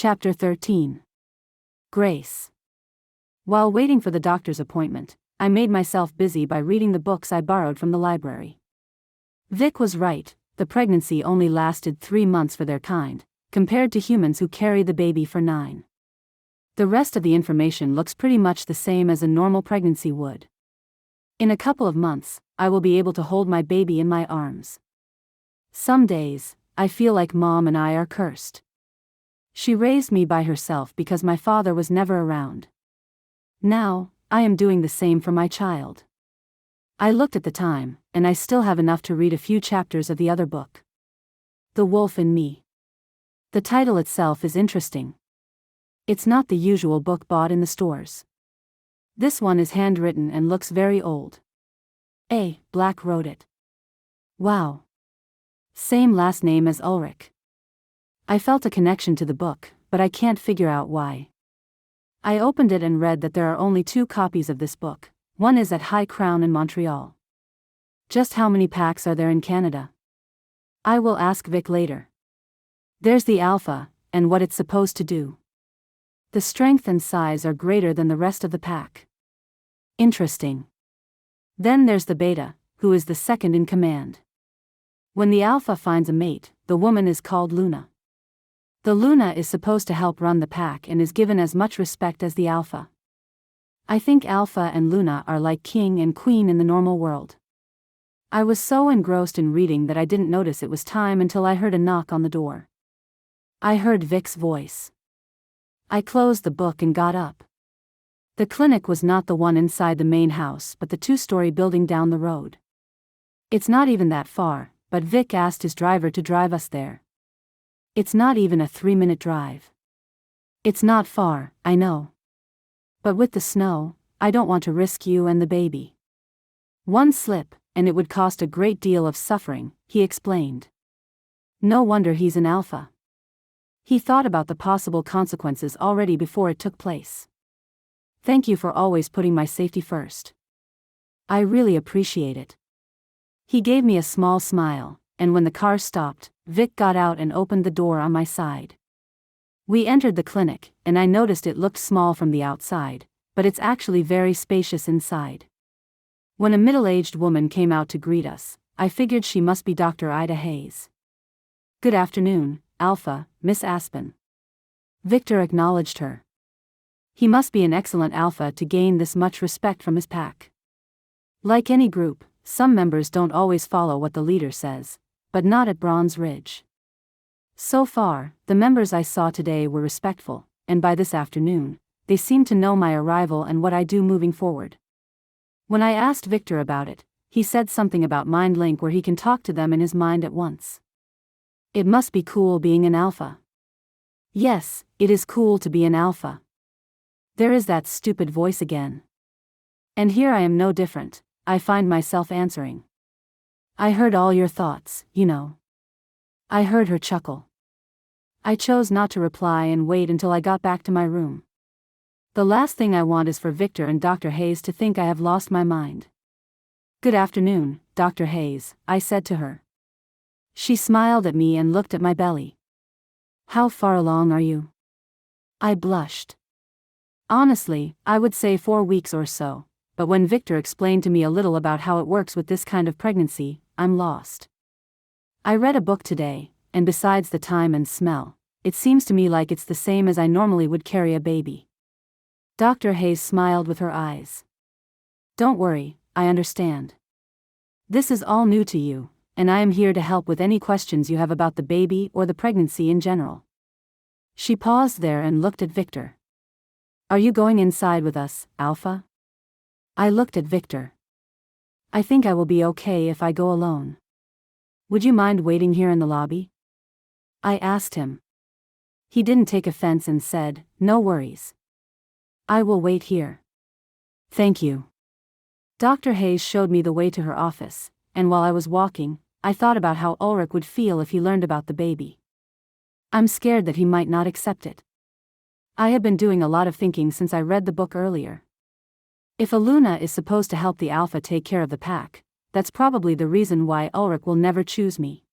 Chapter 13. Grace. While waiting for the doctor's appointment, I made myself busy by reading the books I borrowed from the library. Vic was right, the pregnancy only lasted 3 months for their kind, compared to humans who carry the baby for 9. The rest of the information looks pretty much the same as a normal pregnancy would. In a couple of months, I will be able to hold my baby in my arms. Some days, I feel like Mom and I are cursed. She raised me by herself because my father was never around. Now, I am doing the same for my child. I looked at the time, and I still have enough to read a few chapters of the other book. The Wolf in Me. The title itself is interesting. It's not the usual book bought in the stores. This one is handwritten and looks very old. A. Black wrote it. Wow. Same last name as Ulrich. I felt a connection to the book, but I can't figure out why. I opened it and read that there are only 2 copies of this book. One is at High Crown in Montreal. Just how many packs are there in Canada? I will ask Vic later. There's the alpha, and what it's supposed to do. The strength and size are greater than the rest of the pack. Interesting. Then there's the beta, who is the second in command. When the alpha finds a mate, the woman is called Luna. The Luna is supposed to help run the pack and is given as much respect as the alpha. I think alpha and Luna are like king and queen in the normal world. I was so engrossed in reading that I didn't notice it was time until I heard a knock on the door. I heard Vic's voice. I closed the book and got up. The clinic was not the one inside the main house but the 2-story building down the road. It's not even that far, but Vic asked his driver to drive us there. It's not even a 3-minute drive. It's not far, I know. But with the snow, I don't want to risk you and the baby. One slip, and it would cost a great deal of suffering, he explained. No wonder he's an alpha. He thought about the possible consequences already before it took place. Thank you for always putting my safety first. I really appreciate it. He gave me a small smile, and when the car stopped, Vic got out and opened the door on my side. We entered the clinic, and I noticed it looked small from the outside, but it's actually very spacious inside. When a middle-aged woman came out to greet us, I figured she must be Dr. Ida Hayes. Good afternoon, Alpha, Miss Aspen. Victor acknowledged her. He must be an excellent alpha to gain this much respect from his pack. Like any group, some members don't always follow what the leader says, but not at Bronze Ridge. So far, the members I saw today were respectful, and by this afternoon, they seemed to know my arrival and what I do moving forward. When I asked Victor about it, he said something about Mind Link where he can talk to them in his mind at once. It must be cool being an alpha. Yes, it is cool to be an alpha. There is that stupid voice again. And here I am no different, I find myself answering. I heard all your thoughts, you know. I heard her chuckle. I chose not to reply and wait until I got back to my room. The last thing I want is for Victor and Dr. Hayes to think I have lost my mind. Good afternoon, Dr. Hayes, I said to her. She smiled at me and looked at my belly. How far along are you? I blushed. Honestly, I would say 4 weeks or so, but when Victor explained to me a little about how it works with this kind of pregnancy, I'm lost. I read a book today, and besides the time and smell, it seems to me like it's the same as I normally would carry a baby. Dr. Hayes smiled with her eyes. Don't worry, I understand. This is all new to you, and I am here to help with any questions you have about the baby or the pregnancy in general. She paused there and looked at Victor. Are you going inside with us, Alpha? I looked at Victor. I think I will be okay if I go alone. Would you mind waiting here in the lobby? I asked him. He didn't take offense and said, no worries. I will wait here. Thank you. Dr. Hayes showed me the way to her office, and while I was walking, I thought about how Ulrich would feel if he learned about the baby. I'm scared that he might not accept it. I have been doing a lot of thinking since I read the book earlier. If a Luna is supposed to help the alpha take care of the pack, that's probably the reason why Ulrich will never choose me.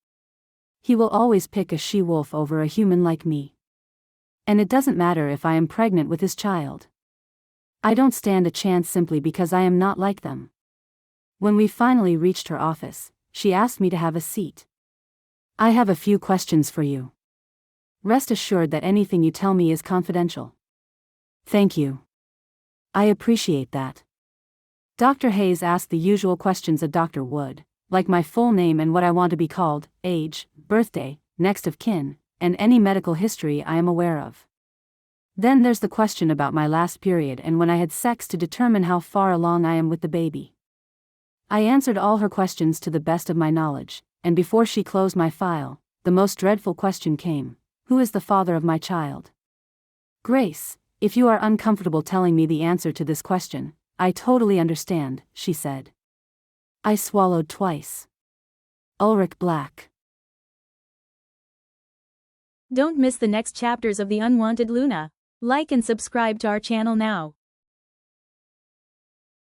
He will always pick a she-wolf over a human like me. And it doesn't matter if I am pregnant with his child. I don't stand a chance simply because I am not like them. When we finally reached her office, she asked me to have a seat. I have a few questions for you. Rest assured that anything you tell me is confidential. Thank you. I appreciate that. Dr. Hayes asked the usual questions a doctor would, like my full name and what I want to be called, age, birthday, next of kin, and any medical history I am aware of. Then there's the question about my last period and when I had sex to determine how far along I am with the baby. I answered all her questions to the best of my knowledge, and before she closed my file, the most dreadful question came: who is the father of my child? Grace, if you are uncomfortable telling me the answer to this question, I totally understand, she said. I swallowed twice. Ulrich Black. Don't miss the next chapters of The Unwanted Luna. Like and subscribe to our channel now.